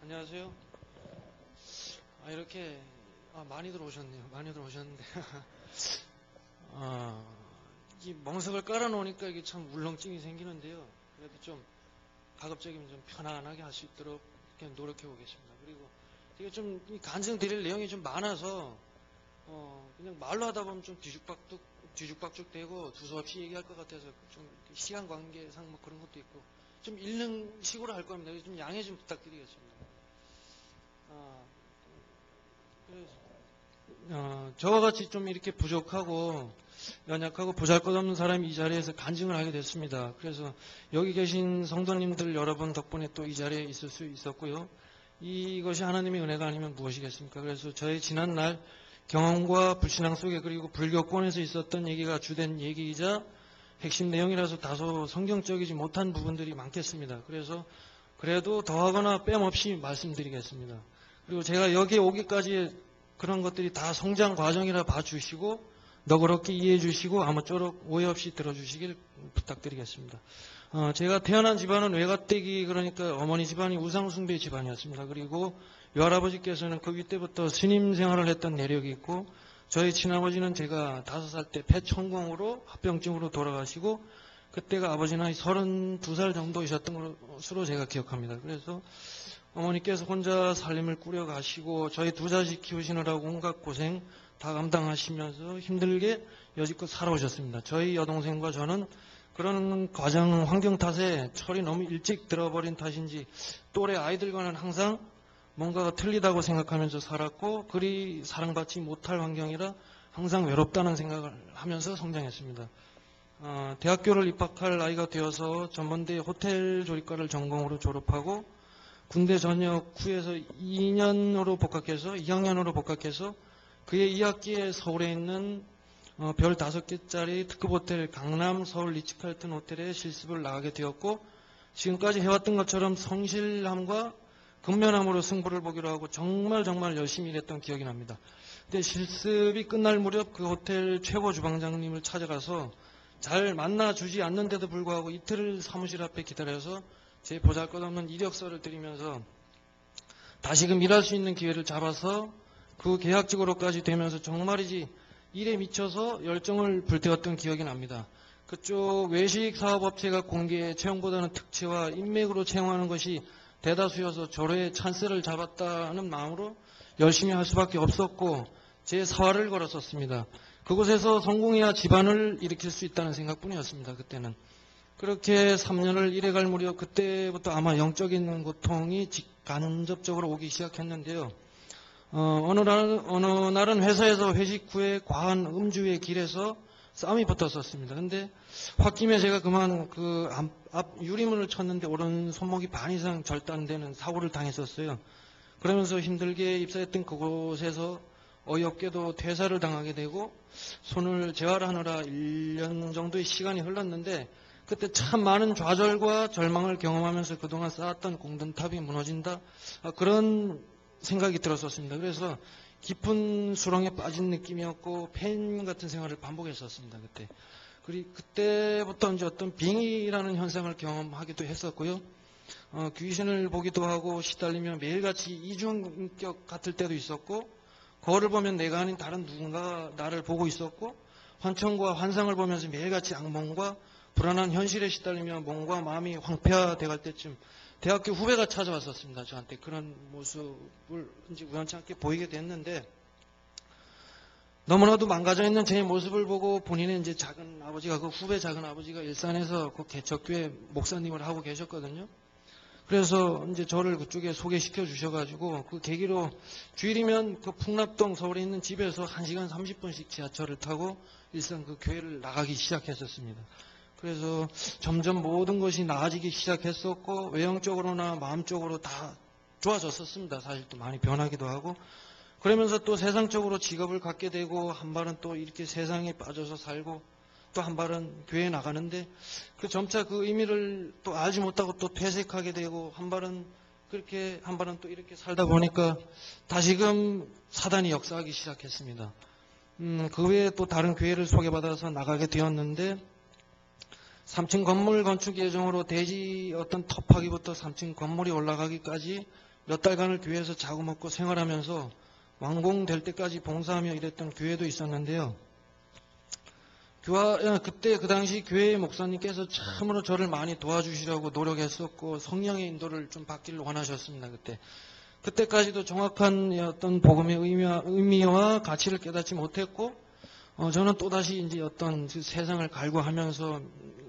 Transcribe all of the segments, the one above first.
안녕하세요. 이렇게 많이 들어오셨네요. 많이 들어오셨는데 이 멍석을 깔아놓으니까 이게 참 울렁증이 생기는데요. 그래도 좀 가급적이면 좀 편안하게 할 수 있도록 이렇게 노력해 보겠습니다. 그리고 이게 좀 간증 드릴 내용이 좀 많아서 그냥 말로 하다 보면 좀 뒤죽박죽 되고 두서없이 얘기할 것 같아서 좀 시간 관계상 뭐 그런 것도 있고 좀 읽는 식으로 할 겁니다. 좀 양해 좀 부탁드리겠습니다. 저와 같이 좀 이렇게 부족하고 연약하고 보잘것없는 사람이 이 자리에서 간증을 하게 됐습니다. 그래서 여기 계신 성도님들 여러분 덕분에 또 이 자리에 있을 수 있었고요. 이것이 하나님의 은혜가 아니면 무엇이겠습니까? 그래서 저의 지난날 경험과 불신앙 속에 그리고 불교권에서 있었던 얘기가 주된 얘기이자 핵심 내용이라서 다소 성경적이지 못한 부분들이 많겠습니다. 그래서 그래도 더하거나 뺨없이 말씀드리겠습니다. 그리고 제가 여기에 오기까지 그런 것들이 다 성장 과정이라 봐주시고 너그럽게 이해해 주시고 아무쪼록 오해 없이 들어주시길 부탁드리겠습니다. 제가 태어난 집안은 외가댁이 그러니까 어머니 집안이 우상숭배 집안이었습니다. 그리고 외할아버지께서는 그 윗때부터 스님 생활을 했던 내력이 있고 저희 친아버지는 제가 5살 때 폐천공으로 합병증으로 돌아가시고 그때가 아버지 나이 32살 정도이셨던 것으로 제가 기억합니다. 그래서 어머니께서 혼자 살림을 꾸려가시고 저희 두 자식 키우시느라고 온갖 고생 다 감당하시면서 힘들게 여지껏 살아오셨습니다. 저희 여동생과 저는 그런 과정 환경 탓에 철이 너무 일찍 들어버린 탓인지 또래 아이들과는 항상 뭔가가 틀리다고 생각하면서 살았고 그리 사랑받지 못할 환경이라 항상 외롭다는 생각을 하면서 성장했습니다. 대학교를 입학할 나이가 되어서 전번대 호텔 조리과를 전공으로 졸업하고 군대 전역 후에서 2학년으로 복학해서 그해 2학기에 서울에 있는 별 5개짜리 특급 호텔 강남 서울 리츠칼튼 호텔에 실습을 나가게 되었고 지금까지 해왔던 것처럼 성실함과 근면함으로 승부를 보기로 하고 정말 열심히 일했던 기억이 납니다. 근데 실습이 끝날 무렵 그 호텔 최고 주방장님을 찾아가서 잘 만나주지 않는데도 불구하고 이틀을 사무실 앞에 기다려서 제 보잘것없는 이력서를 드리면서 다시금 일할 수 있는 기회를 잡아서 그 계약직으로까지 되면서 정말이지 일에 미쳐서 열정을 불태웠던 기억이 납니다. 그쪽 외식 사업업체가 공개 채용보다는 특채와 인맥으로 채용하는 것이 대다수여서 조례의 찬스를 잡았다는 마음으로 열심히 할 수밖에 없었고 제 사활을 걸었었습니다. 그곳에서 성공해야 집안을 일으킬 수 있다는 생각뿐이었습니다. 그때는. 그렇게 3년을 일해갈 무렵 그때부터 아마 영적인 고통이 간접적으로 오기 시작했는데요. 어느 날은 회사에서 회식 후에 과한 음주의 길에서 싸움이 붙었었습니다. 근데 홧김에 제가 그만 그 앞 유리문을 쳤는데 오른 손목이 반 이상 절단되는 사고를 당했었어요. 그러면서 힘들게 입사했던 그곳에서 어이없게도 퇴사를 당하게 되고 손을 재활하느라 1년 정도의 시간이 흘렀는데 그때 참 많은 좌절과 절망을 경험하면서 그동안 쌓았던 공든탑이 무너진다. 그런 생각이 들었었습니다. 그래서 깊은 수렁에 빠진 느낌이었고 폐인 같은 생활을 반복했었습니다. 그때부터 이제 어떤 빙의라는 현상을 경험하기도 했었고요. 귀신을 보기도 하고 시달리며 매일같이 이중인격 같을 때도 있었고 거울을 보면 내가 아닌 다른 누군가 나를 보고 있었고 환청과 환상을 보면서 매일같이 악몽과 불안한 현실에 시달리며 몸과 마음이 황폐화돼 갈 때쯤 대학교 후배가 찾아왔었습니다. 저한테 그런 모습을 이제 우연치 않게 보이게 됐는데 너무나도 망가져 있는 제 모습을 보고 본인의 이제 작은 아버지가 그 후배 작은 아버지가 일산에서 그 개척교회 목사님을 하고 계셨거든요. 그래서 이제 저를 그쪽에 소개시켜 주셔가지고 그 계기로 주일이면 그 풍납동 서울에 있는 집에서 1시간 30분씩 지하철을 타고 일산 그 교회를 나가기 시작했었습니다. 그래서 점점 모든 것이 나아지기 시작했었고 외형적으로나 마음적으로 다 좋아졌었습니다. 사실 또 많이 변하기도 하고 그러면서 또 세상적으로 직업을 갖게 되고 한 발은 또 이렇게 세상에 빠져서 살고 또 한 발은 교회에 나가는데 그 점차 그 의미를 또 알지 못하고 또 퇴색하게 되고 한 발은 그렇게 한 발은 또 이렇게 살다 보니까 다시금 사단이 역사하기 시작했습니다. 그 외에 또 다른 교회를 소개받아서 나가게 되었는데 3층 건물 건축 예정으로 대지 어떤 터파기부터 3층 건물이 올라가기까지 몇 달간을 교회에서 자고 먹고 생활하면서 완공될 때까지 봉사하며 일했던 교회도 있었는데요. 그때 그 당시 교회의 목사님께서 참으로 저를 많이 도와주시려고 노력했었고 성령의 인도를 좀 받기를 원하셨습니다. 그때까지도 정확한 어떤 복음의 의미와 가치를 깨닫지 못했고 저는 또다시 이제 어떤 그 세상을 갈구하면서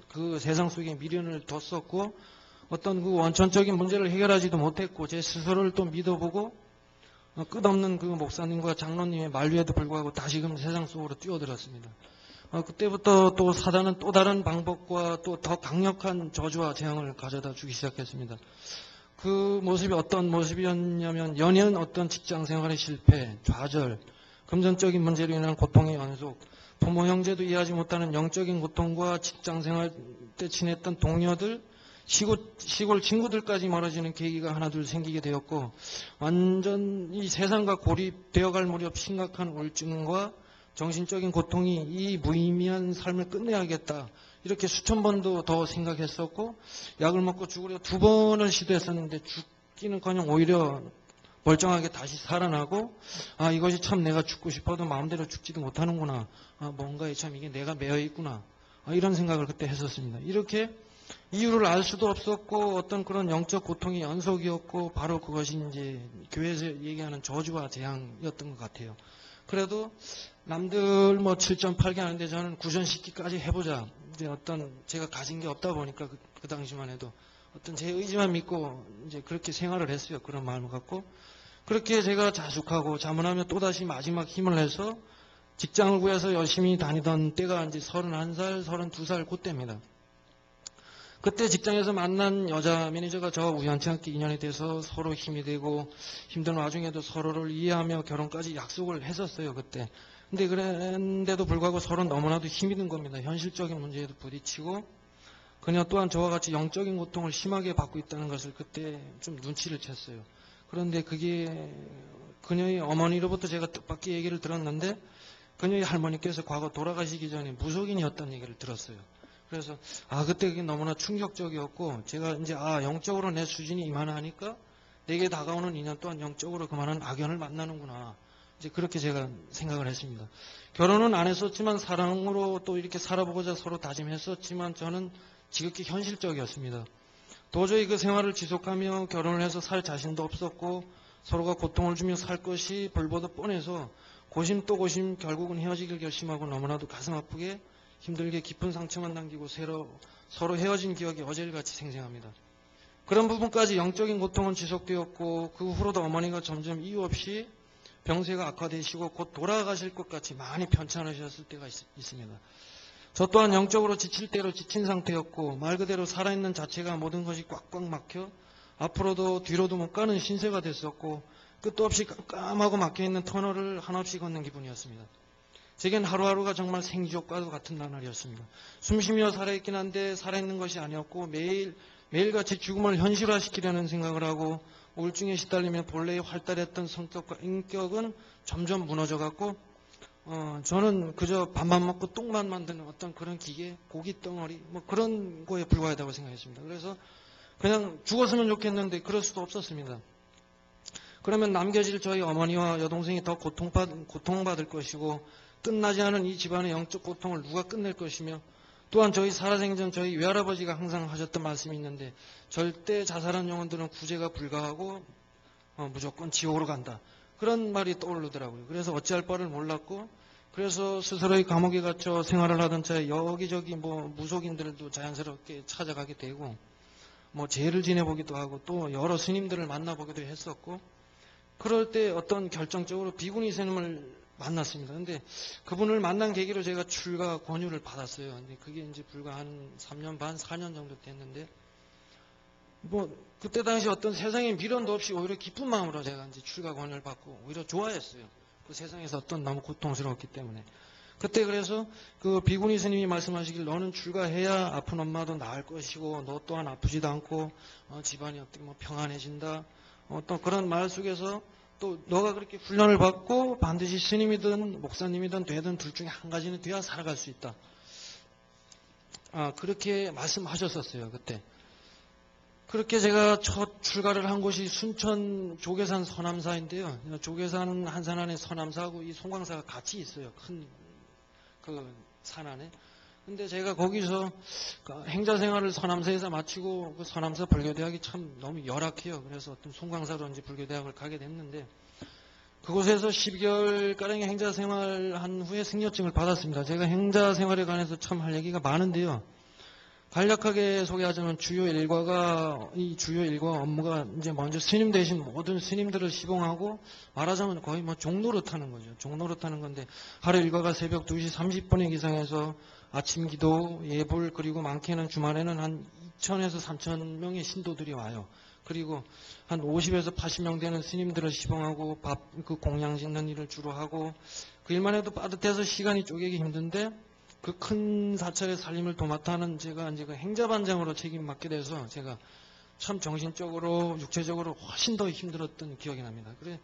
그 세상 속에 미련을 뒀었고 어떤 그 원천적인 문제를 해결하지도 못했고 제 스스로를 또 믿어보고 끝없는 그 목사님과 장로님의 만류에도 불구하고 다시금 세상 속으로 뛰어들었습니다. 그때부터 또 사단은 또 다른 방법과 또 더 강력한 저주와 재앙을 가져다 주기 시작했습니다. 그 모습이 어떤 모습이었냐면 연이은 어떤 직장 생활의 실패, 좌절, 금전적인 문제로 인한 고통의 연속, 부모 형제도 이해하지 못하는 영적인 고통과 직장 생활 때 지냈던 동료들, 시골 친구들까지 멀어지는 계기가 하나둘 생기게 되었고 완전 이 세상과 고립되어갈 무렵 심각한 우울증과 정신적인 고통이 이 무의미한 삶을 끝내야겠다. 이렇게 수천 번도 더 생각했었고 약을 먹고 죽으려 2번을 시도했었는데 죽기는커녕 오히려 멀쩡하게 다시 살아나고 이것이 참 내가 죽고 싶어도 마음대로 죽지도 못하는구나. 뭔가에 참 이게 내가 매여 있구나. 이런 생각을 그때 했었습니다. 이렇게 이유를 알 수도 없었고 어떤 그런 영적 고통의 연속이었고 바로 그것이 이제 교회에서 얘기하는 저주와 재앙이었던 것 같아요. 그래도 남들 7.8개 하는데 저는 9.10기까지 해보자. 이제 어떤 제가 가진 게 없다 보니까 그 당시만 해도 어떤 제 의지만 믿고 이제 그렇게 생활을 했어요. 그런 마음을 갖고 그렇게 제가 자숙하고 자문하며 또다시 마지막 힘을 내서 직장을 구해서 열심히 다니던 때가 이제 31살, 32살 그때입니다. 그때 직장에서 만난 여자 매니저가 저와 우연치 않게 인연이 돼서 서로 힘이 되고 힘든 와중에도 서로를 이해하며 결혼까지 약속을 했었어요. 그때. 근데 그런데도 불구하고 서로 너무나도 힘이 든 겁니다. 현실적인 문제에도 부딪히고 그녀 또한 저와 같이 영적인 고통을 심하게 받고 있다는 것을 그때 좀 눈치를 챘어요. 그런데 그게 그녀의 어머니로부터 제가 뜻밖의 얘기를 들었는데 그녀의 할머니께서 과거 돌아가시기 전에 무속인이었다는 얘기를 들었어요. 그래서 그때 그게 너무나 충격적이었고 제가 이제 영적으로 내 수준이 이만하니까 내게 다가오는 인연 또한 영적으로 그만한 악연을 만나는구나. 이제 그렇게 제가 생각을 했습니다. 결혼은 안 했었지만 사랑으로 또 이렇게 살아보고자 서로 다짐했었지만 저는 지극히 현실적이었습니다. 도저히 그 생활을 지속하며 결혼을 해서 살 자신도 없었고 서로가 고통을 주며 살 것이 불보듯 뻔해서 고심 또 고심 결국은 헤어지길 결심하고 너무나도 가슴 아프게 힘들게 깊은 상처만 남기고 서로 헤어진 기억이 어제일같이 생생합니다. 그런 부분까지 영적인 고통은 지속되었고 그 후로도 어머니가 점점 이유 없이 병세가 악화되시고 곧 돌아가실 것 같이 많이 편찮으셨을 때가 있습니다. 저 또한 영적으로 지칠 대로 지친 상태였고 말 그대로 살아있는 자체가 모든 것이 꽉꽉 막혀 앞으로도 뒤로도 못 가는 신세가 됐었고 끝도 없이 깜깜하고 막혀있는 터널을 한없이 걷는 기분이었습니다. 제겐 하루하루가 정말 생지옥과도 같은 나날이었습니다. 숨쉬며 살아있긴 한데 살아있는 것이 아니었고 매일같이 죽음을 현실화시키려는 생각을 하고 우울증에 시달리며 본래의 활달했던 성격과 인격은 점점 무너져갔고 저는 그저 밥만 먹고 똥만 만드는 어떤 그런 기계, 고깃덩어리 그런 거에 불과하다고 생각했습니다. 그래서 그냥 죽었으면 좋겠는데 그럴 수도 없었습니다. 그러면 남겨질 저희 어머니와 여동생이 더 고통받을 것이고 끝나지 않은 이 집안의 영적 고통을 누가 끝낼 것이며 또한 저희 살아생전 저희 외할아버지가 항상 하셨던 말씀이 있는데 절대 자살한 영혼들은 구제가 불가하고 무조건 지옥으로 간다. 그런 말이 떠오르더라고요. 그래서 어찌할 바를 몰랐고 그래서 스스로의 감옥에 갇혀 생활을 하던 차에 여기저기 무속인들도 자연스럽게 찾아가게 되고 죄를 지내보기도 하고 또 여러 스님들을 만나보기도 했었고 그럴 때 어떤 결정적으로 비구니 스님을 만났습니다. 근데 그분을 만난 계기로 제가 출가 권유를 받았어요. 근데 그게 이제 불과 한 3년 반, 4년 정도 됐는데 그때 당시 어떤 세상에 미련도 없이 오히려 기쁜 마음으로 제가 이제 출가 권유를 받고 오히려 좋아했어요. 그 세상에서 어떤 너무 고통스러웠기 때문에. 그때 그래서 그 비구니 스님이 말씀하시길 너는 출가해야 아픈 엄마도 나을 것이고 너 또한 아프지도 않고 집안이 어떻게 평안해진다. 어떤 그런 말 속에서 또 너가 그렇게 훈련을 받고 반드시 스님이든 목사님이든 되든 둘 중에 한 가지는 돼야 살아갈 수 있다. 그렇게 말씀하셨었어요, 그때. 그렇게 제가 첫 출가를 한 곳이 순천 조계산 서남사인데요. 조계산 한산안에 서남사하고 이 송광사가 같이 있어요. 큰 그 산 안에. 근데 제가 거기서 행자 생활을 서남사에서 마치고 그 서남사 불교대학이 참 너무 열악해요. 그래서 어떤 송광사로 이제 불교대학을 가게 됐는데 그곳에서 12개월가량의 행자 생활한 후에 승려증을 받았습니다. 제가 행자 생활에 관해서 참 할 얘기가 많은데요. 간략하게 소개하자면 이 주요 일과 업무가 이제 먼저 스님 대신 모든 스님들을 시봉하고 말하자면 거의 뭐 종노릇하는 거죠. 종노릇하는 건데 하루 일과가 새벽 2시 30분에 기상해서 아침 기도, 예불 그리고 많게는 주말에는 한 2,000에서 3,000명의 신도들이 와요. 그리고 한 50에서 80명 되는 스님들을 시봉하고 그 공양 짓는 일을 주로 하고 그 일만 해도 빠듯해서 시간이 쪼개기 힘든데 그 큰 사찰의 살림을 도맡아 하는 제가 이제 그 행자반장으로 책임 맡게 돼서 제가 참 정신적으로 육체적으로 훨씬 더 힘들었던 기억이 납니다. 그래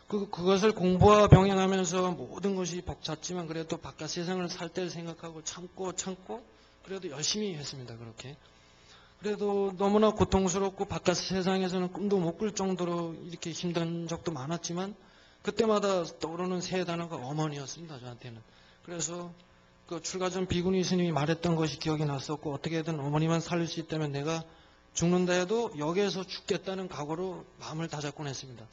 그것을 공부와 병행하면서 모든 것이 벅찼지만 그래도 바깥 세상을 살 때를 생각하고 참고 그래도 열심히 했습니다. 그렇게. 그래도 너무나 고통스럽고 바깥 세상에서는 꿈도 못 꿀 정도로 이렇게 힘든 적도 많았지만 그때마다 떠오르는 새 단어가 어머니였습니다. 저한테는. 그래서 그 출가 전 비구니 스님이 말했던 것이 기억이 났었고 어떻게든 어머니만 살릴 수 있다면 내가 죽는다 해도 여기에서 죽겠다는 각오로 마음을 다잡곤 했습니다.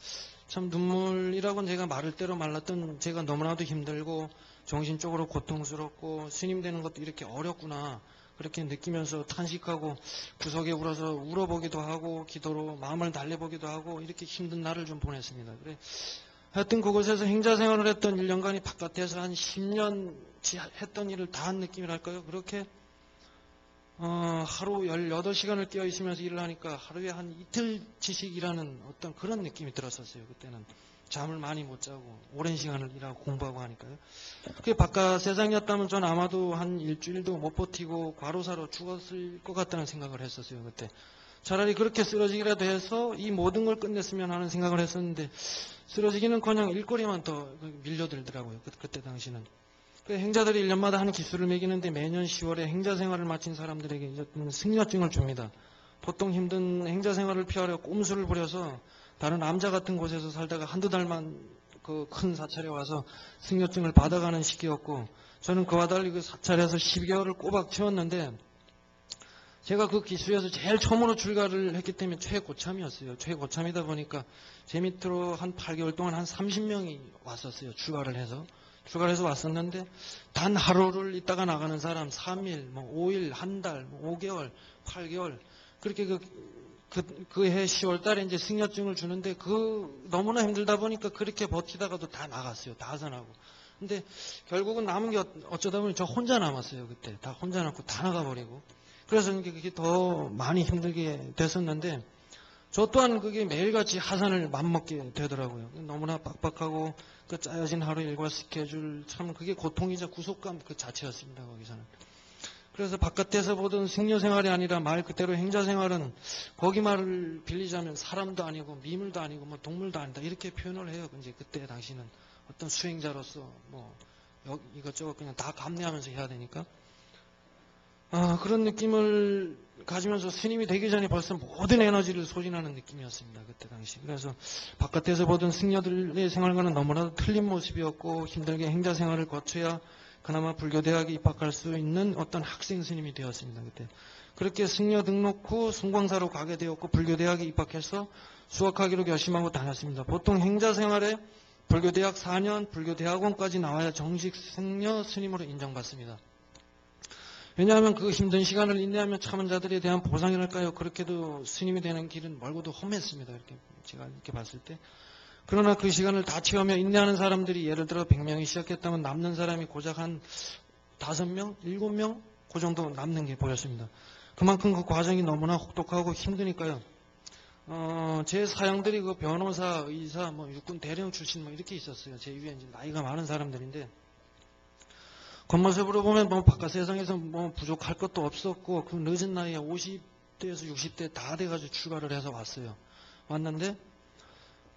참 눈물이라고는 제가 마를 대로 말랐던 제가 너무나도 힘들고 정신적으로 고통스럽고 스님 되는 것도 이렇게 어렵구나 그렇게 느끼면서 탄식하고 구석에 울어서 울어보기도 하고 기도로 마음을 달래보기도 하고 이렇게 힘든 날을 좀 보냈습니다. 그래 하여튼 그곳에서 행자 생활을 했던 1년간이 바깥에서 한 10년 했던 일을 다 한 느낌이랄까요? 그렇게 하루 18시간을 깨어 있으면서 일을 하니까 하루에 한 이틀치씩 일하는 어떤 그런 느낌이 들었었어요. 그때는 잠을 많이 못 자고 오랜 시간을 일하고 공부하고 하니까요. 그게 바깥 세상이었다면 전 아마도 한 일주일도 못 버티고 과로사로 죽었을 것 같다는 생각을 했었어요. 그때 차라리 그렇게 쓰러지기라도 해서 이 모든 걸 끝냈으면 하는 생각을 했었는데 쓰러지기는커녕 일거리만 더 밀려들더라고요. 그때 당시는. 그 행자들이 1년마다 하는 기수를 매기는데 매년 10월에 행자 생활을 마친 사람들에게 이제 승려증을 줍니다. 보통 힘든 행자 생활을 피하려 꼼수를 부려서 다른 암자 같은 곳에서 살다가 한두 달만 그 큰 사찰에 와서 승려증을 받아가는 시기였고 저는 그와 달리 그 사찰에서 12개월을 꼬박 채웠는데 제가 그 기수에서 제일 처음으로 출가를 했기 때문에 최고참이었어요. 최고참이다 보니까 제 밑으로 한 8개월 동안 한 30명이 왔었어요. 출가를 해서 왔었는데 단 하루를 있다가 나가는 사람 3일, 5일, 한 달, 5개월, 8개월 그렇게 그 해 10월 달에 이제 승려증을 주는데 너무나 힘들다 보니까 그렇게 버티다가도 다 나갔어요. 다 하산하고. 근데 결국은 남은 게 어쩌다 보니 저 혼자 남았어요. 그때 다 혼자 남고 다 나가버리고. 그래서 그게 더 많이 힘들게 됐었는데 저 또한 그게 매일같이 하산을 맘먹게 되더라고요. 너무나 빡빡하고 그 짜여진 하루 일과 스케줄 참 그게 고통이자 구속감 그 자체였습니다. 거기서는. 그래서 바깥에서 보던 승려 생활이 아니라 말 그대로 행자 생활은 거기 말을 빌리자면 사람도 아니고 미물도 아니고 뭐 동물도 아니다 이렇게 표현을 해요. 이제 그때 당시는 어떤 수행자로서 뭐 이것저것 그냥 다 감내하면서 해야 되니까. 그런 느낌을 가지면서 스님이 되기 전에 벌써 모든 에너지를 소진하는 느낌이었습니다. 그때 당시. 그래서 바깥에서 보던 승려들의 생활과는 너무나도 틀린 모습이었고 힘들게 행자 생활을 거쳐야 그나마 불교대학에 입학할 수 있는 어떤 학생 스님이 되었습니다. 그때. 그렇게 승려 등록 후 송광사로 가게 되었고 불교대학에 입학해서 수학하기로 결심하고 다녔습니다. 보통 행자 생활에 불교대학 4년, 불교대학원까지 나와야 정식 승려 스님으로 인정받습니다. 왜냐하면 그 힘든 시간을 인내하며 참은 자들에 대한 보상이랄까요. 그렇게도 스님이 되는 길은 멀고도 험했습니다. 이렇게 제가 이렇게 봤을 때. 그러나 그 시간을 다 채우며 인내하는 사람들이 예를 들어 100명이 시작했다면 남는 사람이 고작 한 5명, 7명 그 정도 남는 게 보였습니다. 그만큼 그 과정이 너무나 혹독하고 힘드니까요. 제 사형들이 그 변호사, 의사, 육군 대령 출신 이렇게 있었어요. 제 위에 이제 나이가 많은 사람들인데 겉모습으로 보면 바깥 세상에서 부족할 것도 없었고 그 늦은 나이에 50대에서 60대 다 돼가지고 출가를 해서 왔어요. 왔는데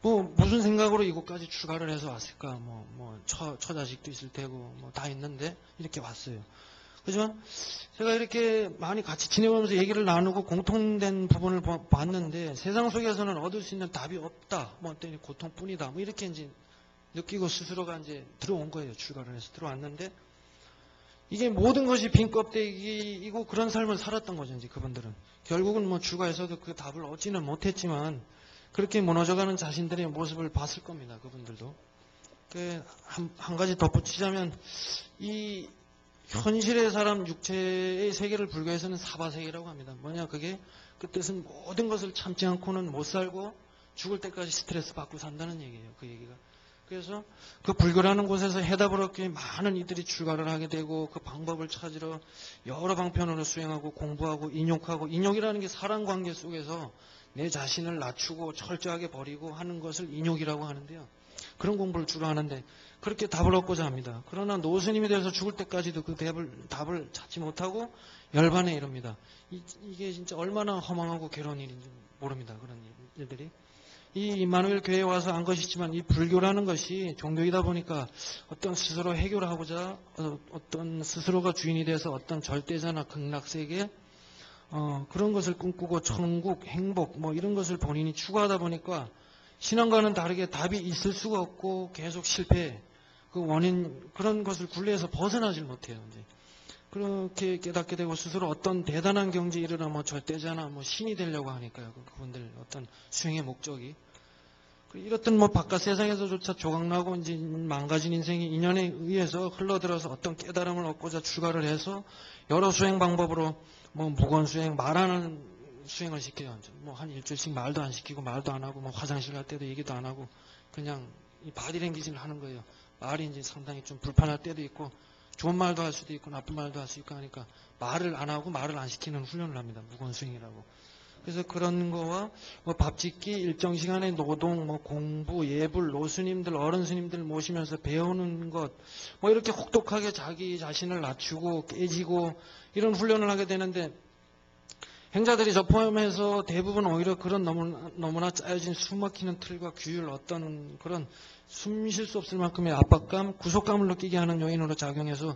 무슨 생각으로 이곳까지 출가를 해서 왔을까? 처자식도 있을 테고 다 있는데 이렇게 왔어요. 하지만 제가 이렇게 많이 같이 지내면서 얘기를 나누고 공통된 부분을 봤는데 세상 속에서는 얻을 수 있는 답이 없다. 뭐 어떤 고통뿐이다. 뭐 이렇게 이제 느끼고 스스로가 이제 들어온 거예요. 출가를 해서 들어왔는데 이게 모든 것이 빈 껍데기이고 그런 삶을 살았던 거죠. 이제 그분들은 결국은 뭐 출가해서도 그 답을 얻지는 못했지만 그렇게 무너져가는 자신들의 모습을 봤을 겁니다. 그분들도. 한 가지 덧붙이자면 이 현실의 사람 육체의 세계를 불교에서는 사바세계라고 합니다. 뭐냐 그게 그 뜻은 모든 것을 참지 않고는 못 살고 죽을 때까지 스트레스 받고 산다는 얘기예요. 그 얘기가. 그래서 그 불교라는 곳에서 해답을 얻기 위해 많은 이들이 출가를 하게 되고 그 방법을 찾으러 여러 방편으로 수행하고 공부하고 인욕하고 인욕이라는 게 사람 관계 속에서 내 자신을 낮추고 철저하게 버리고 하는 것을 인욕이라고 하는데요. 그런 공부를 주로 하는데 그렇게 답을 얻고자 합니다. 그러나 노스님이 돼서 죽을 때까지도 그 답을 찾지 못하고 열반에 이릅니다. 이게 진짜 얼마나 허망하고 괴로운 일인지 모릅니다. 그런 일들이. 이 임마누엘 교회에 와서 안 것이지만 이 불교라는 것이 종교이다 보니까 어떤 스스로 해결을 하고자 어떤 스스로가 주인이 돼서 어떤 절대자나 극락세계 그런 것을 꿈꾸고 천국, 행복 뭐 이런 것을 본인이 추구하다 보니까 신앙과는 다르게 답이 있을 수가 없고 계속 실패, 그 원인 그런 것을 굴레에서 벗어나질 못해요. 이제. 그렇게 깨닫게 되고 스스로 어떤 대단한 경지에 이르러 뭐 절대자나 뭐 신이 되려고 하니까요. 그분들 어떤 수행의 목적이. 이렇든 뭐 바깥 세상에서조차 조각나고 이제 망가진 인생이 인연에 의해서 흘러들어서 어떤 깨달음을 얻고자 출가를 해서 여러 수행 방법으로 뭐 무건 수행, 말하는 수행을 시켜요. 뭐 한 일주일씩 말도 안 시키고 말도 안 하고 뭐 화장실 갈 때도 얘기도 안 하고 그냥 이 바디랭귀지를 하는 거예요. 말이 이제 상당히 좀 불편할 때도 있고 좋은 말도 할 수도 있고 나쁜 말도 할 수 있고 하니까 말을 안 하고 말을 안 시키는 훈련을 합니다. 무건 수행이라고. 그래서 그런 거와 뭐 밥 짓기, 일정 시간의 노동, 뭐 공부, 예불, 노스님들, 어른 스님들 모시면서 배우는 것, 뭐 이렇게 혹독하게 자기 자신을 낮추고 깨지고 이런 훈련을 하게 되는데 행자들이 저 포함해서 대부분 오히려 그런 너무나 짜여진 숨막히는 틀과 규율 어떤 그런 숨 쉴 수 없을 만큼의 압박감, 구속감을 느끼게 하는 요인으로 작용해서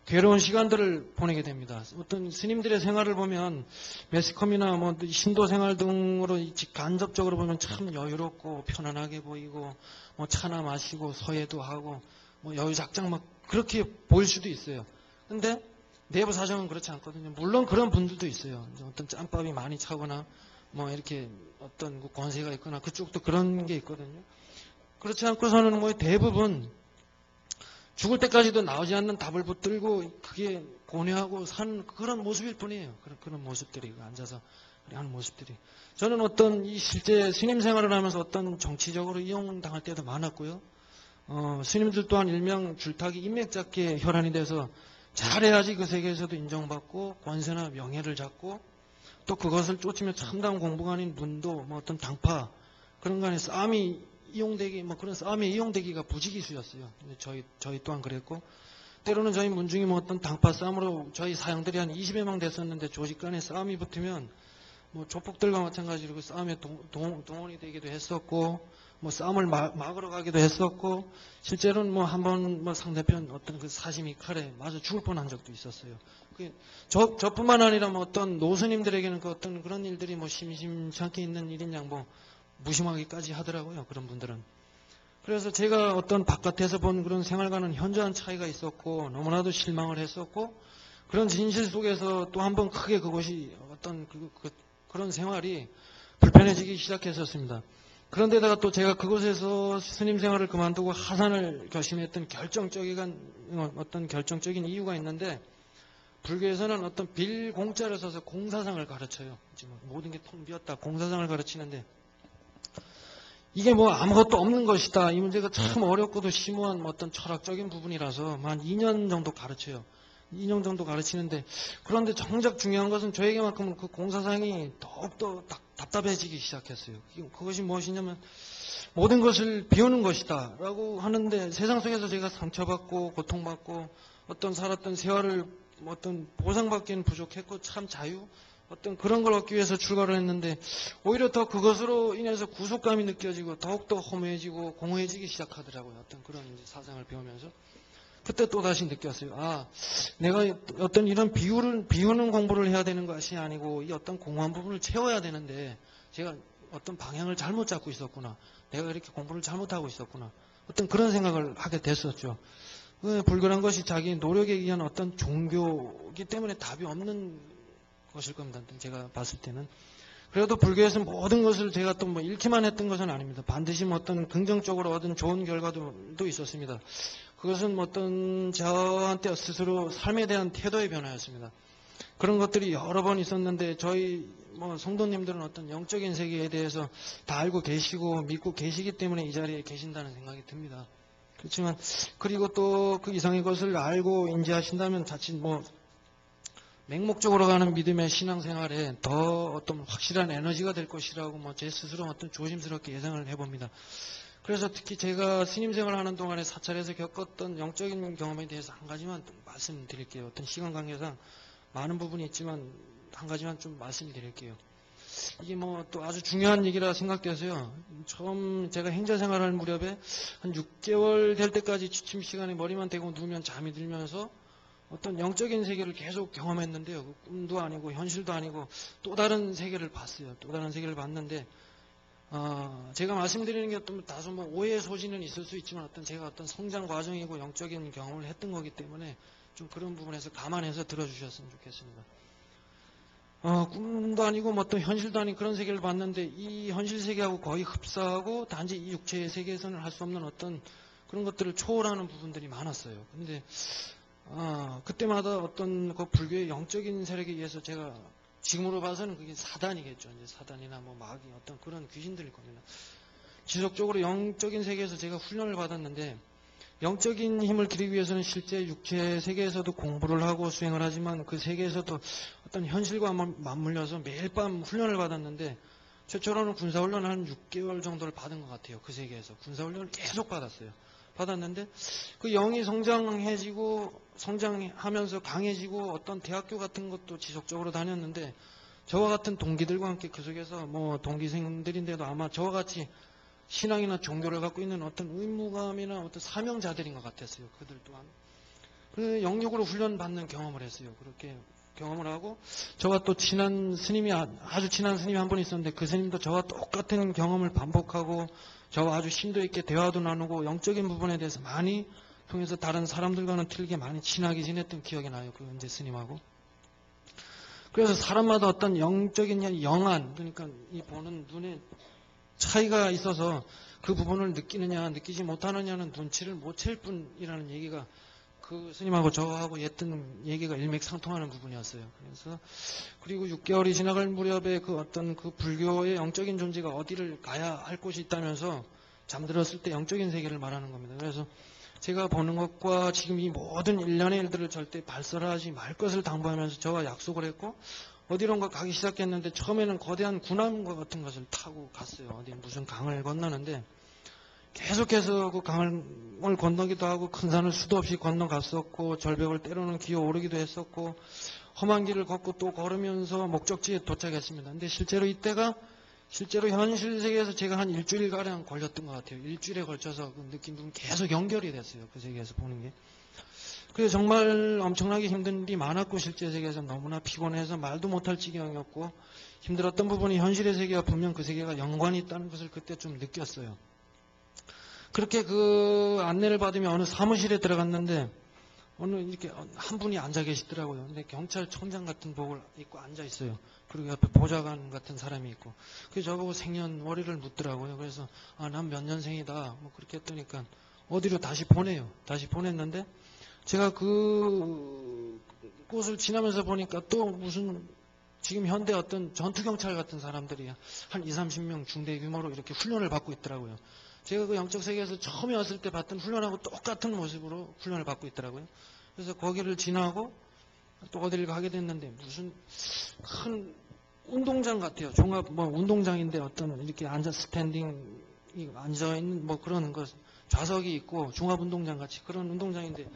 괴로운 시간들을 보내게 됩니다. 어떤 스님들의 생활을 보면 매스컴이나 뭐 신도 생활 등으로 간접적으로 보면 참 여유롭고 편안하게 보이고 뭐 차나 마시고 서예도 하고 뭐 여유작작 막 그렇게 보일 수도 있어요. 근데 내부 사정은 그렇지 않거든요. 물론 그런 분들도 있어요. 어떤 짬밥이 많이 차거나 뭐 이렇게 어떤 권세가 있거나 그쪽도 그런 게 있거든요. 그렇지 않고서는 뭐 대부분 죽을 때까지도 나오지 않는 답을 붙들고 그게 고뇌하고 사는 그런 모습일 뿐이에요. 그런 모습들이 앉아서 하는 모습들이. 저는 어떤 이 실제 스님 생활을 하면서 어떤 정치적으로 이용당할 때도 많았고요. 스님들 또한 일명 줄타기 인맥잡기에 혈안이 돼서 잘해야지 그 세계에서도 인정받고 권세나 명예를 잡고 또 그것을 쫓으며 참다운 공부가 아닌 문도 뭐 어떤 당파 그런 간에 싸움이 이용되기 뭐 그런 싸움에 이용되기가 부지기수였어요. 저희 또한 그랬고 때로는 저희 문중이 뭐 어떤 당파 싸움으로 저희 사형들이 한 20여 명 됐었는데 조직 간에 싸움이 붙으면 뭐 조폭들과 마찬가지로 그 싸움에 동원이 되기도 했었고 뭐 싸움을 막으러 가기도 했었고 실제로는 뭐 한번 뭐 상대편 어떤 그 사시미 칼에 맞아 죽을 뻔한 적도 있었어요. 저뿐만 아니라 뭐 어떤 노스님들에게는 그 어떤 그런 일들이 뭐 심심찮게 있는 일인 양 뭐 무심하기까지 하더라고요. 그런 분들은. 그래서 제가 어떤 바깥에서 본 그런 생활과는 현저한 차이가 있었고 너무나도 실망을 했었고 그런 진실 속에서 또 한 번 크게 그것이 어떤 그런 생활이 불편해지기 시작했었습니다. 그런데다가 또 제가 그곳에서 스님 생활을 그만두고 하산을 결심했던 결정적인 이유가 있는데 불교에서는 어떤 빌공자를 써서 공사상을 가르쳐요. 모든 게 텅 비었다. 공사상을 가르치는데 이게 뭐 아무것도 없는 것이다. 이 문제가 참 어렵고도 심오한 어떤 철학적인 부분이라서 한 2년 정도 가르쳐요. 2년 정도 가르치는데 그런데 정작 중요한 것은 저에게만큼은 그 공사상이 더욱더 답답해지기 시작했어요. 그것이 무엇이냐면 모든 것을 비우는 것이다 라고 하는데 세상 속에서 제가 상처받고 고통받고 어떤 살았던 세월을 어떤 보상받기는 부족했고 참 자유 어떤 그런 걸 얻기 위해서 출가를 했는데 오히려 더 그것으로 인해서 구속감이 느껴지고 더욱더 허무해지고 공허해지기 시작하더라고요. 어떤 그런 이제 사상을 배우면서. 그때 또 다시 느꼈어요. 아, 내가 어떤 이런 비우는 공부를 해야 되는 것이 아니고 이 어떤 공허한 부분을 채워야 되는데 제가 어떤 방향을 잘못 잡고 있었구나. 내가 이렇게 공부를 잘못하고 있었구나. 어떤 그런 생각을 하게 됐었죠. 불교란 것이 자기 노력에 의한 어떤 종교이기 때문에 답이 없는 것일 겁니다. 제가 봤을 때는. 그래도 불교에서 모든 것을 제가 또 뭐 잃기만 했던 것은 아닙니다. 반드시 뭐 어떤 긍정적으로 얻은 좋은 결과도 있었습니다. 그것은 뭐 어떤 저한테 스스로 삶에 대한 태도의 변화였습니다. 그런 것들이 여러 번 있었는데 저희 뭐 성도님들은 어떤 영적인 세계에 대해서 다 알고 계시고 믿고 계시기 때문에 이 자리에 계신다는 생각이 듭니다. 그렇지만 그리고 또 그 이상의 것을 알고 인지하신다면 자칫 뭐 맹목적으로 가는 믿음의 신앙생활에 더 어떤 확실한 에너지가 될 것이라고 뭐 제 스스로 어떤 조심스럽게 예상을 해봅니다. 그래서 특히 제가 스님 생활하는 동안에 사찰에서 겪었던 영적인 경험에 대해서 한 가지만 말씀드릴게요. 어떤 시간 관계상 많은 부분이 있지만 한 가지만 좀 말씀드릴게요. 이게 뭐 또 아주 중요한 얘기라 생각돼서요. 처음 제가 행자 생활할 무렵에 한 6개월 될 때까지 취침 시간에 머리만 대고 누우면 잠이 들면서 어떤 영적인 세계를 계속 경험했는데요. 그 꿈도 아니고 현실도 아니고 또 다른 세계를 봤어요. 또 다른 세계를 봤는데 제가 말씀드리는 게 어떤 다소 뭐 오해의 소지는 있을 수 있지만 어떤 제가 어떤 성장 과정이고 영적인 경험을 했던 거기 때문에 좀 그런 부분에서 감안해서 들어주셨으면 좋겠습니다. 꿈도 아니고 뭐 또 현실도 아닌 그런 세계를 봤는데 이 현실 세계하고 거의 흡사하고 단지 이 육체의 세계에서는 할 수 없는 어떤 그런 것들을 초월하는 부분들이 많았어요. 근데 그때마다 어떤 그 불교의 영적인 세력에 의해서 제가 지금으로 봐서는 그게 사단이겠죠. 이제 사단이나 뭐 마귀 어떤 그런 귀신들일 겁니다. 지속적으로 영적인 세계에서 제가 훈련을 받았는데 영적인 힘을 기르기 위해서는 실제 육체 세계에서도 공부를 하고 수행을 하지만 그 세계에서도 어떤 현실과 맞물려서 매일 밤 훈련을 받았는데 최초로는 군사훈련을 한 6개월 정도를 받은 것 같아요. 그 세계에서 군사훈련을 계속 받았는데 그 영이 성장하면서 강해지고 어떤 대학교 같은 것도 지속적으로 다녔는데 저와 같은 동기들과 함께 그 속에서 뭐 동기생들인데도 아마 저와 같이 신앙이나 종교를 갖고 있는 어떤 의무감이나 어떤 사명자들인 것 같았어요. 그들 또한 그 영역으로 훈련받는 경험을 했어요. 그렇게 경험을 하고 저와 또 친한 스님이 아주 친한 스님이 한 분 있었는데 그 스님도 저와 똑같은 경험을 반복하고 저와 아주 심도 있게 대화도 나누고 영적인 부분에 대해서 많이 통해서 다른 사람들과는 틀리게 많이 친하게 지냈던 기억이 나요. 그 은재 스님하고. 그래서 사람마다 어떤 영적인 영안, 그러니까 이 보는 눈에 차이가 있어서 그 부분을 느끼느냐 느끼지 못하느냐는 눈치를 못 챌 뿐이라는 얘기가 그 스님하고 저하고 했던 얘기가 일맥상통하는 부분이었어요. 그래서 그리고 6개월이 지나갈 무렵에 그 어떤 그 불교의 영적인 존재가 어디를 가야 할 곳이 있다면서 잠들었을 때 영적인 세계를 말하는 겁니다. 그래서 제가 보는 것과 지금 이 모든 일련의 일들을 절대 발설하지 말 것을 당부하면서 저와 약속을 했고 어디론가 가기 시작했는데 처음에는 거대한 군함과 같은 것을 타고 갔어요. 어디 무슨 강을 건너는데 계속해서 그 강을 건너기도 하고 큰 산을 수도 없이 건너갔었고 절벽을 때로는 기어 오르기도 했었고 험한 길을 걷고 또 걸으면서 목적지에 도착했습니다. 근데 실제로 이때가 현실 세계에서 제가 한 일주일가량 걸렸던 것 같아요. 일주일에 걸쳐서 그 느낀 부분 계속 연결이 됐어요. 그 세계에서 보는 게. 그래서 정말 엄청나게 힘든 일이 많았고 실제 세계에서 너무나 피곤해서 말도 못할 지경이었고 힘들었던 부분이 현실의 세계와 분명 그 세계가 연관이 있다는 것을 그때 좀 느꼈어요. 그렇게 그 안내를 받으며 어느 사무실에 들어갔는데 어느 이렇게 한 분이 앉아 계시더라고요. 근데 경찰청장 같은 복을 입고 앉아 있어요. 그리고 옆에 보좌관 같은 사람이 있고. 그래서 저보고 생년월일을 묻더라고요. 그래서 난 몇 년생이다. 뭐 그렇게 했더니까 어디로 다시 보내요. 다시 보냈는데 제가 그 곳을 지나면서 보니까 또 무슨 지금 현대 어떤 전투경찰 같은 사람들이 한 20, 30명 중대 규모로 이렇게 훈련을 받고 있더라고요. 제가 그 영적 세계에서 처음에 왔을 때 봤던 훈련하고 똑같은 모습으로 훈련을 받고 있더라고요. 그래서 거기를 지나고 또 어디를 가게 됐는데 무슨 큰 운동장 같아요. 종합 뭐 운동장인데 어떤 이렇게 스탠딩 앉아 있는 뭐 그런 것 좌석이 있고 종합 운동장 같이 그런 운동장인데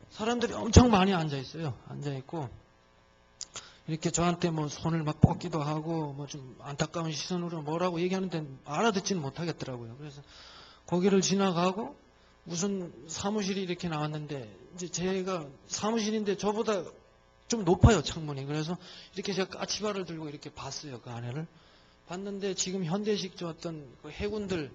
사람들이 엄청 많이 앉아 있어요. 앉아 있고 이렇게 저한테 뭐 손을 막 뻗기도 하고 뭐 좀 안타까운 시선으로 뭐라고 얘기하는데 알아듣지는 못하겠더라고요. 그래서 거기를 지나가고 무슨 사무실이 이렇게 나왔는데 이제 제가 사무실인데 저보다 좀 높아요, 창문이. 그래서 이렇게 제가 까치발을 들고 이렇게 봤어요, 그 안에를. 봤는데 지금 현대식 저 어떤 그 해군들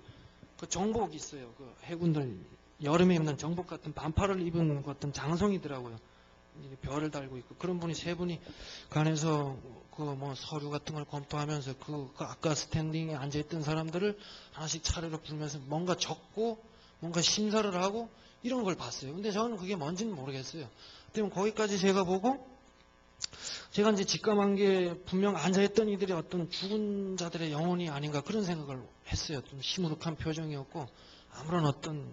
그 정복 있어요. 그 해군들 여름에 입는 정복 같은 반팔을 입은 그 어떤 장성이더라고요. 이게 별을 달고 있고 그런 분이 세 분이 그 안에서 그 뭐 서류 같은 걸 검토하면서 그 아까 스탠딩에 앉아있던 사람들을 하나씩 차례로 부르면서 뭔가 적고 뭔가 심사를 하고 이런 걸 봤어요. 근데 저는 그게 뭔지는 모르겠어요. 때문에 거기까지 제가 보고 제가 이제 직감한 게 분명 앉아있던 이들이 어떤 죽은 자들의 영혼이 아닌가 그런 생각을 했어요. 좀 시무룩한 표정이었고 아무런 어떤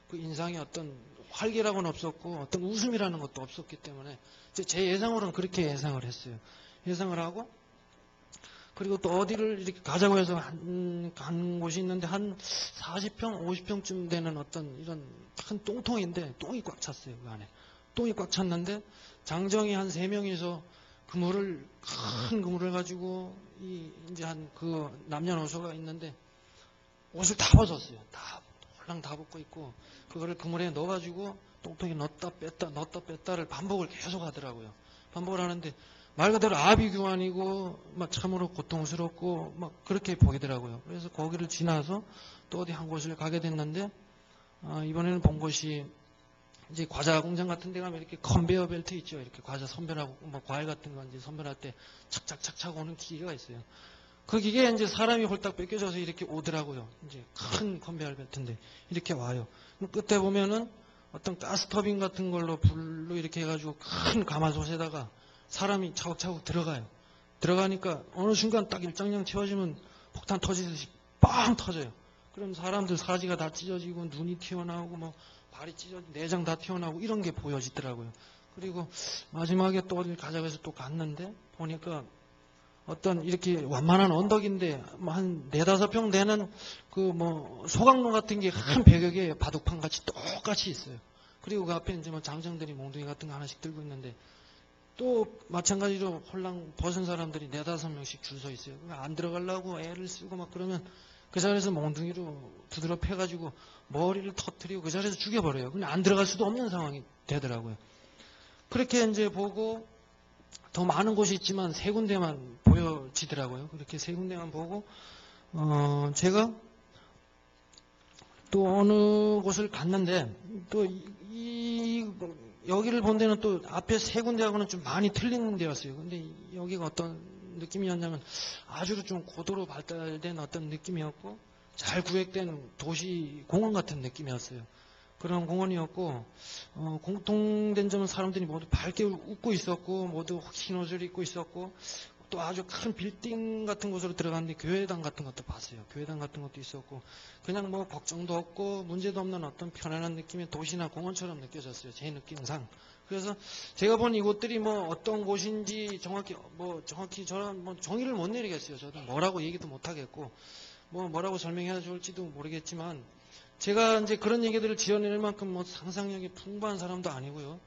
그 인상이 어떤 활기라고는 없었고 어떤 웃음이라는 것도 없었기 때문에 제 예상으로는 그렇게 예상을 했어요. 예상을 하고 그리고 또 어디를 이렇게 가자고 해서 간 곳이 있는데 한 40평, 50평쯤 되는 어떤 이런 큰 똥통인데 똥이 꽉 찼어요. 그 안에. 똥이 꽉 찼는데 장정이 한 3명이서 그물을 큰 그물을 가지고 이제 한 그 남녀노소가 있는데 옷을 다 벗었어요. 다 홀랑 다 벗고 있고 그거를 그물에 넣어가지고 똥통에 넣었다 뺐다를 반복을 계속 하더라고요. 반복을 하는데 말 그대로 아비규환이고 막 참으로 고통스럽고 막 그렇게 보이더라고요. 그래서 거기를 지나서 또 어디 한 곳을 가게 됐는데 이번에는 본 곳이 이제 과자 공장 같은 데 가면 이렇게 컨베이어 벨트 있죠. 이렇게 과자 선별하고 뭐 과일 같은 거 이제 선별할 때 착착착착 오는 기계가 있어요. 그 기계에 이제 사람이 홀딱 뺏겨져서 이렇게 오더라고요. 이제 큰 컨베이어 벨트인데 이렇게 와요. 끝에 보면은 어떤 가스터빈 같은 걸로 불로 이렇게 해가지고 큰 가마솥에다가 사람이 차곡차곡 들어가요. 들어가니까 어느 순간 딱 일정량 채워지면 폭탄 터지듯이 빵 터져요. 그럼 사람들 사지가 다 찢어지고 눈이 튀어나오고 뭐 발이 찢어지고 내장 다 튀어나오고 이런 게 보여지더라고요. 그리고 마지막에 또 어딜 가자고 해서 또 갔는데 보니까 어떤 이렇게 완만한 언덕인데 뭐 한 4-5평 되는 그 뭐 소각로 같은 게 한 100여 개의 바둑판 같이 똑같이 있어요. 그리고 그 앞에 이제 뭐 장정들이 몽둥이 같은 거 하나씩 들고 있는데 또 마찬가지로 홀랑 벗은 사람들이 4-5명씩 줄 서 있어요. 안 들어가려고 애를 쓰고 막 그러면 그 자리에서 몽둥이로 두드러 패가지고 머리를 터뜨리고 그 자리에서 죽여버려요. 근데 안 들어갈 수도 없는 상황이 되더라고요. 그렇게 이제 보고 더 많은 곳이 있지만 3군데만 보여지더라고요. 그렇게 3군데만 보고 제가 또 어느 곳을 갔는데 또 여기를 본 데는 또 앞에 3군데하고는 좀 많이 틀린 데였어요. 근데 여기가 어떤 느낌이었냐면 아주 좀 고도로 발달된 어떤 느낌이었고 잘 구획된 도시 공원 같은 느낌이었어요. 그런 공원이었고 공통된 점은 사람들이 모두 밝게 웃고 있었고 모두 흰 옷을 입고 있었고 또 아주 큰 빌딩 같은 곳으로 들어갔는데 교회당 같은 것도 봤어요. 교회당 같은 것도 있었고 그냥 뭐 걱정도 없고 문제도 없는 어떤 편안한 느낌의 도시나 공원처럼 느껴졌어요. 제 느낌상. 그래서 제가 본 이곳들이 뭐 어떤 곳인지 정확히 저는 뭐 정의를 못 내리겠어요. 저도 뭐라고 얘기도 못 하겠고 뭐라고 설명해야 좋을지도 모르겠지만 제가 이제 그런 얘기들을 지어낼 만큼 뭐 상상력이 풍부한 사람도 아니고요.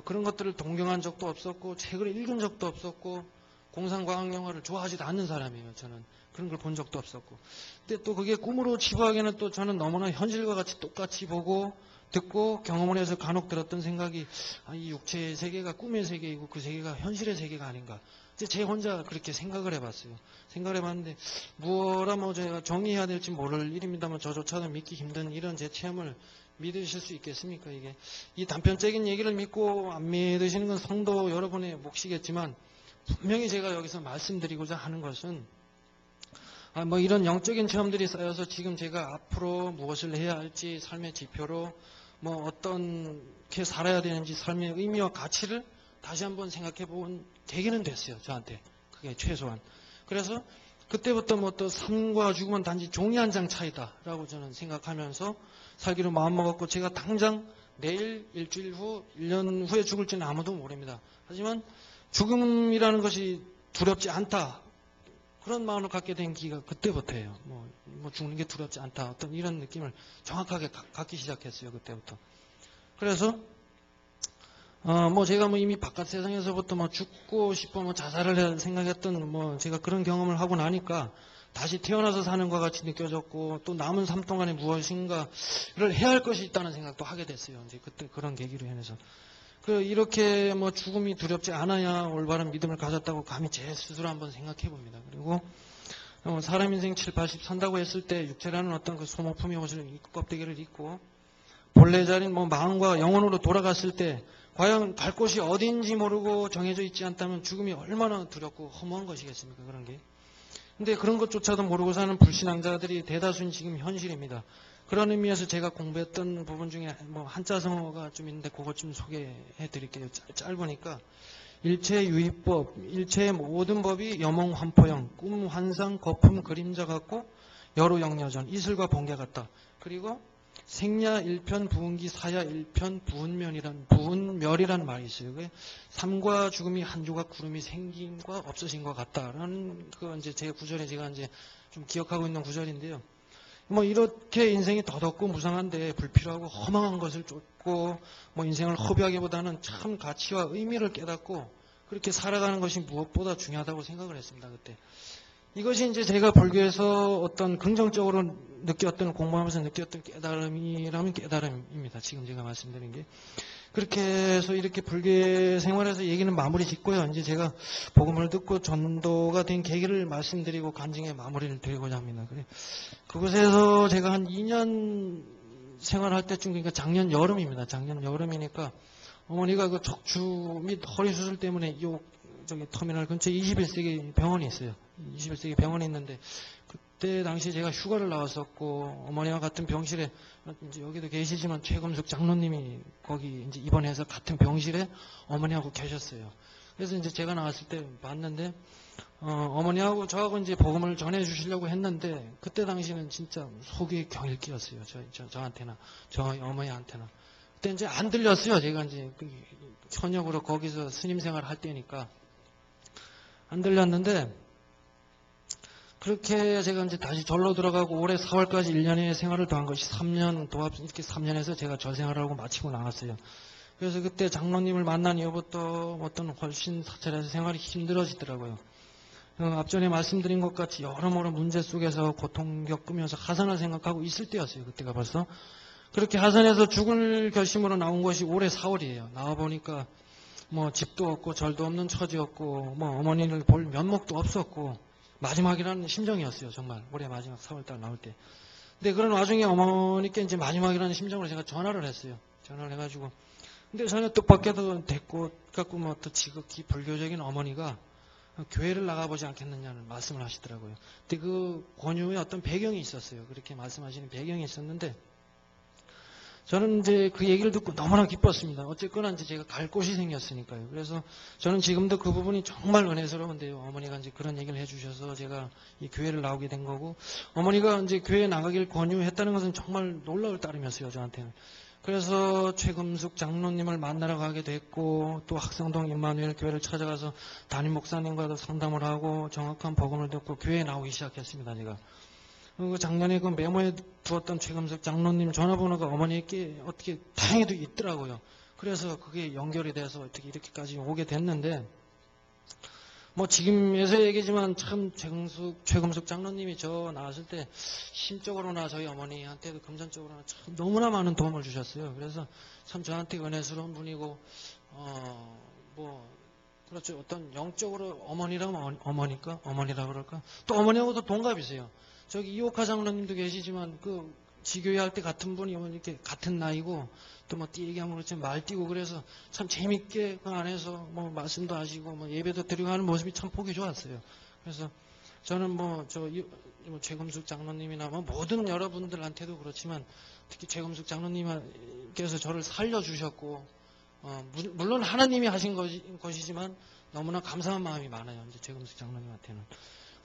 그런 것들을 동경한 적도 없었고 책을 읽은 적도 없었고 공상과학 영화를 좋아하지도 않는 사람이에요. 저는 그런 걸 본 적도 없었고. 근데 또 그게 꿈으로 치부하기에는 또 저는 너무나 현실과 같이 똑같이 보고 듣고 경험을 해서 간혹 들었던 생각이 이 육체의 세계가 꿈의 세계이고 그 세계가 현실의 세계가 아닌가. 이제 제 혼자 그렇게 생각을 해봤어요. 생각을 해봤는데 뭐라 뭐 제가 정의해야 될지 모를 일입니다만 저조차도 믿기 힘든 이런 제 체험을 믿으실 수 있겠습니까? 이게 이 단편적인 얘기를 믿고 안 믿으시는 건 성도 여러분의 몫이겠지만 분명히 제가 여기서 말씀드리고자 하는 것은 뭐 이런 영적인 체험들이 쌓여서 지금 제가 앞으로 무엇을 해야 할지 삶의 지표로 뭐 어떻게 살아야 되는지 삶의 의미와 가치를 다시 한번 생각해 본 계기는 됐어요. 저한테. 그게 최소한. 그래서 그때부터 뭐 또 삶과 죽음은 단지 종이 한 장 차이다라고 저는 생각하면서 살기로 마음먹었고 제가 당장 내일, 일주일 후, 1년 후에 죽을지는 아무도 모릅니다. 하지만 죽음이라는 것이 두렵지 않다. 그런 마음을 갖게 된 기가 그때부터예요. 뭐 죽는 게 두렵지 않다. 어떤 이런 느낌을 정확하게 갖기 시작했어요. 그때부터. 그래서 제가 이미 바깥 세상에서부터 죽고 싶어 자살을 생각했던 제가 그런 경험을 하고 나니까 다시 태어나서 사는 것 같이 느껴졌고 또 남은 삶 동안에 무엇인가를 해야 할 것이 있다는 생각도 하게 됐어요. 이제 그때 그런 계기로 인해서. 이렇게 뭐 죽음이 두렵지 않아야 올바른 믿음을 가졌다고 감히 제 스스로 한번 생각해 봅니다. 그리고 사람 인생 7, 80 산다고 했을 때 육체라는 어떤 그 소모품의 옷을 입고 껍데기를 입고 본래 자리인 뭐 마음과 영혼으로 돌아갔을 때 과연 갈 곳이 어디인지 모르고 정해져 있지 않다면 죽음이 얼마나 두렵고 허무한 것이겠습니까? 그런 게. 근데 그런 것조차도 모르고 사는 불신앙자들이 대다수인 지금 현실입니다. 그런 의미에서 제가 공부했던 부분 중에 뭐 한자성어가 좀 있는데 그것 좀 소개해 드릴게요. 짧으니까. 일체유의법, 일체의 모든 법이 여몽환포형, 꿈, 환상, 거품, 그림자 같고 여루영여전, 이슬과 번개 같다. 그리고 생야 일편 부운기 사야 일편 부운멸이란 말이 있어요. 그게 삶과 죽음이 한 조각 구름이 생김과 없어진 것 같다라는 그 이제 제 구절에 제가 이제 좀 기억하고 있는 구절인데요. 뭐 이렇게 인생이 더덥고 무상한데 불필요하고 허망한 것을 쫓고 뭐 인생을 허비하기보다는 참 가치와 의미를 깨닫고 그렇게 살아가는 것이 무엇보다 중요하다고 생각을 했습니다. 그때. 이것이 이제 제가 불교에서 어떤 긍정적으로 느꼈던 공부하면서 느꼈던 깨달음이라면 깨달음입니다. 지금 제가 말씀드린 게. 그렇게 해서 이렇게 불교 생활에서 얘기는 마무리 짓고요. 이제 제가 복음을 듣고 전도가 된 계기를 말씀드리고 간증의 마무리를 드리고자 합니다. 그래. 그곳에서 제가 한 2년 생활할 때쯤, 그러니까 작년 여름입니다. 작년 여름이니까 어머니가 그 척추 및 허리 수술 때문에 저기 터미널 근처에 21세기 병원이 있어요. 21세기 병원이 있는데 그때 당시 제가 휴가를 나왔었고 어머니와 같은 병실에 이제 여기도 계시지만 최금숙 장로님이 거기 이제 입원해서 같은 병실에 어머니하고 계셨어요. 그래서 이제 제가 나왔을 때 봤는데 어머니하고 저하고 이제 복음을 전해 주시려고 했는데 그때 당시는 진짜 속이 경일기였어요. 저한테나 저희 어머니한테나. 그때 이제 안 들렸어요. 제가 이제 현역으로 거기서 스님 생활을 할 때니까 안 들렸는데 그렇게 제가 이제 다시 절로 들어가고 올해 4월까지 1년의 생활을 더한 것이 3년 도합 이렇게 3년에서 제가 절 생활을 하고 마치고 나왔어요. 그래서 그때 장로님을 만난 이후부터 어떤 훨씬 사찰에서 생활이 힘들어지더라고요. 앞전에 말씀드린 것 같이 여러모로 문제 속에서 고통 겪으면서 하산을 생각하고 있을 때였어요. 그때가 벌써. 그렇게 하산해서 죽을 결심으로 나온 것이 올해 4월이에요. 나와보니까 뭐 집도 없고 절도 없는 처지였고 뭐 어머니를 볼 면목도 없었고 마지막이라는 심정이었어요. 정말 올해 마지막 4월달 나올 때. 근데 그런 와중에 어머니께 이제 마지막이라는 심정으로 제가 전화를 했어요. 전화를 해가지고 근데 전혀 뜻밖에도 됐고 갖고 뭐 또 지극히 불교적인 어머니가 교회를 나가보지 않겠느냐는 말씀을 하시더라고요. 근데 그 권유에 어떤 배경이 있었어요. 그렇게 말씀하시는 배경이 있었는데 저는 이제 그 얘기를 듣고 너무나 기뻤습니다. 어쨌거나 이제 제가 갈 곳이 생겼으니까요. 그래서 저는 지금도 그 부분이 정말 은혜스러운데요. 어머니가 이제 그런 얘기를 해주셔서 제가 이 교회를 나오게 된 거고, 어머니가 이제 교회에 나가길 권유했다는 것은 정말 놀라울 따름이었어요, 저한테는. 그래서 최금숙 장로님을 만나러 가게 됐고, 또 학성동 임마누엘 교회를 찾아가서 담임 목사님과도 상담을 하고 정확한 복음을 듣고 교회에 나오기 시작했습니다, 제가. 작년에 그 메모에 두었던 최금석 장로님 전화번호가 어머니께 어떻게 다행히도 있더라고요. 그래서 그게 연결이 돼서 어떻게 이렇게까지 오게 됐는데, 뭐 지금에서 얘기지만 참 최금석 장로님이 저 나왔을 때 심적으로나 저희 어머니한테도 금전적으로나 참 너무나 많은 도움을 주셨어요. 그래서 참 저한테 은혜스러운 분이고, 뭐 그렇죠. 어떤 영적으로 어머니라면 어머니라 그럴까? 또 어머니하고도 동갑이세요. 저기 이옥화 장로님도 계시지만 그 지교회 할 때 같은 분이 이렇게 같은 나이고 또 뭐 얘기하면 그렇지 말 띄고 그래서 참 재밌게 그 안에서 뭐 말씀도 하시고 뭐 예배도 드리고 하는 모습이 참 보기 좋았어요. 그래서 저는 뭐 최금숙 장로님이나 뭐 모든 여러분들한테도 그렇지만 특히 최금숙 장로님께서 저를 살려주셨고 물론 하나님이 하신 것이지만 너무나 감사한 마음이 많아요. 이제 최금숙 장로님한테는.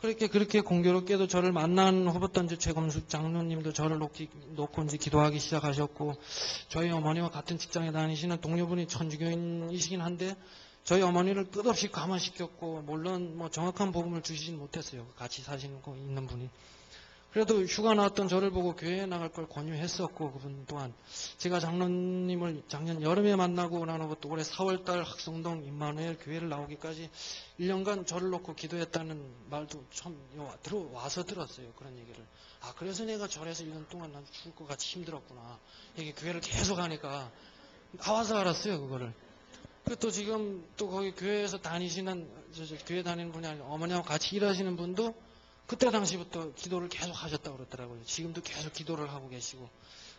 그렇게 공교롭게도 저를 만난 후부터 이제 최금숙 장로님도 저를 놓고 이제 기도하기 시작하셨고, 저희 어머니와 같은 직장에 다니시는 동료분이 천주교인이시긴 한데, 저희 어머니를 끝없이 감화시켰고, 물론 뭐 정확한 복음을 주시진 못했어요. 같이 사시는 거 있는 분이. 그래도 휴가 나왔던 저를 보고 교회에 나갈 걸 권유했었고, 그분 또한 제가 장로님을 작년 여름에 만나고 나서부터 올해 4월달 학성동 임마누엘 교회를 나오기까지 1년간 저를 놓고 기도했다는 말도 처음 와서 들었어요. 그런 얘기를. 아, 그래서 내가 절에서 1년 동안 난 죽을 것 같이 힘들었구나. 이게 교회를 계속 하니까 나와서 알았어요, 그거를. 또 지금 또 거기 교회에서 다니시는 교회 다니는 분이 아니라 어머니하고 같이 일하시는 분도 그때 당시부터 기도를 계속 하셨다고 그러더라고요. 지금도 계속 기도를 하고 계시고.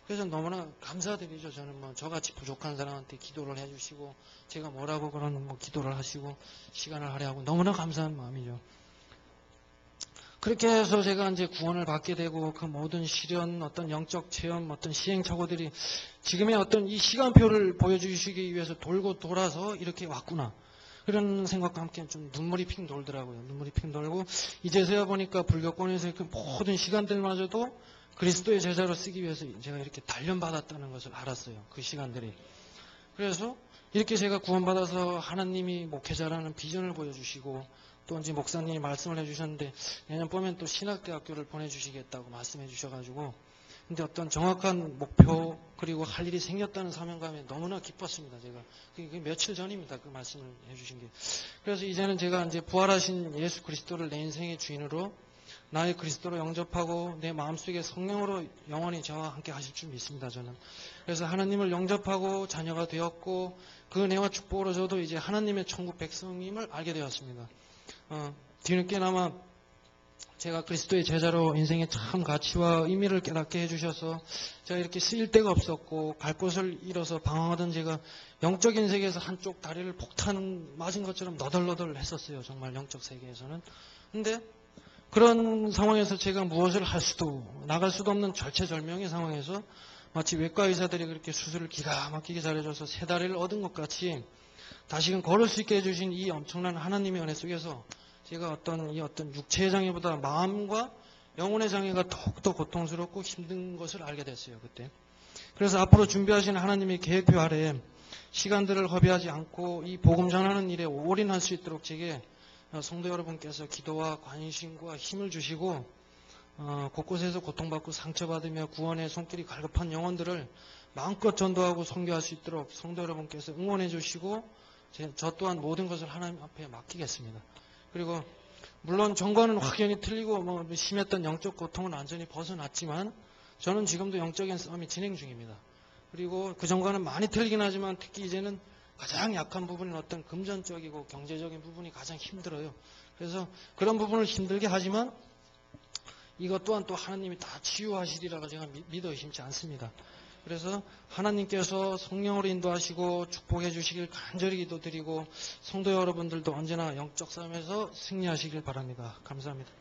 그래서 너무나 감사드리죠. 저는 뭐 저같이 부족한 사람한테 기도를 해주시고 제가 뭐라고 그러는 뭐 기도를 하시고 시간을 할애하고 너무나 감사한 마음이죠. 그렇게 해서 제가 이제 구원을 받게 되고 그 모든 시련, 어떤 영적 체험, 어떤 시행착오들이 지금의 어떤 이 시간표를 보여주시기 위해서 돌고 돌아서 이렇게 왔구나. 그런 생각과 함께 좀 눈물이 핑 돌더라고요. 눈물이 핑 돌고 이제서야 보니까 불교권에서의 그 모든 시간들마저도 그리스도의 제자로 쓰기 위해서 제가 이렇게 단련받았다는 것을 알았어요. 그 시간들이. 그래서 이렇게 제가 구원받아서 하나님이 목회자라는 비전을 보여주시고 또 이제 목사님이 말씀을 해주셨는데 내년 봄엔 또 신학대학교를 보내주시겠다고 말씀해 주셔가지고 근데 어떤 정확한 목표 그리고 할 일이 생겼다는 사명감에 너무나 기뻤습니다. 제가 그게 며칠 전입니다. 그 말씀을 해주신 게. 그래서 이제는 제가 이제 부활하신 예수 그리스도를 내 인생의 주인으로 나의 그리스도로 영접하고 내 마음속에 성령으로 영원히 저와 함께 하실 줄 믿습니다. 저는. 그래서 하나님을 영접하고 자녀가 되었고 그 은혜와 축복으로 저도 이제 하나님의 천국 백성임을 알게 되었습니다. 뒤늦게나마 제가 그리스도의 제자로 인생의 참 가치와 의미를 깨닫게 해주셔서 제가 이렇게 쓰일 데가 없었고 갈 곳을 잃어서 방황하던 제가 영적인 세계에서 한쪽 다리를 폭탄 맞은 것처럼 너덜너덜 했었어요. 정말 영적 세계에서는. 근데 그런 상황에서 제가 무엇을 할 수도 나갈 수도 없는 절체절명의 상황에서 마치 외과 의사들이 그렇게 수술을 기가 막히게 잘해줘서 세 다리를 얻은 것 같이 다시금 걸을 수 있게 해주신 이 엄청난 하나님의 은혜 속에서 제가 어떤 육체의 장애보다 마음과 영혼의 장애가 더욱더 고통스럽고 힘든 것을 알게 됐어요. 그때. 그래서 앞으로 준비하신 하나님의 계획표 아래 시간들을 허비하지 않고 이 복음 전하는 일에 올인할 수 있도록 제게 성도 여러분께서 기도와 관심과 힘을 주시고 곳곳에서 고통받고 상처받으며 구원의 손길이 갈급한 영혼들을 마음껏 전도하고 선교할 수 있도록 성도 여러분께서 응원해 주시고 저 또한 모든 것을 하나님 앞에 맡기겠습니다. 그리고 물론 전과는 확연히 틀리고 뭐 심했던 영적 고통은 완전히 벗어났지만 저는 지금도 영적인 싸움이 진행 중입니다. 그리고 그 전과는 많이 틀리긴 하지만 특히 이제는 가장 약한 부분인 어떤 금전적이고 경제적인 부분이 가장 힘들어요. 그래서 그런 부분을 힘들게 하지만 이것 또한 또 하나님이 다 치유하시리라고 제가 믿어 의심치 않습니다. 그래서 하나님께서 성령으로 인도하시고 축복해 주시길 간절히 기도드리고 성도 여러분들도 언제나 영적 싸움에서 승리하시길 바랍니다. 감사합니다.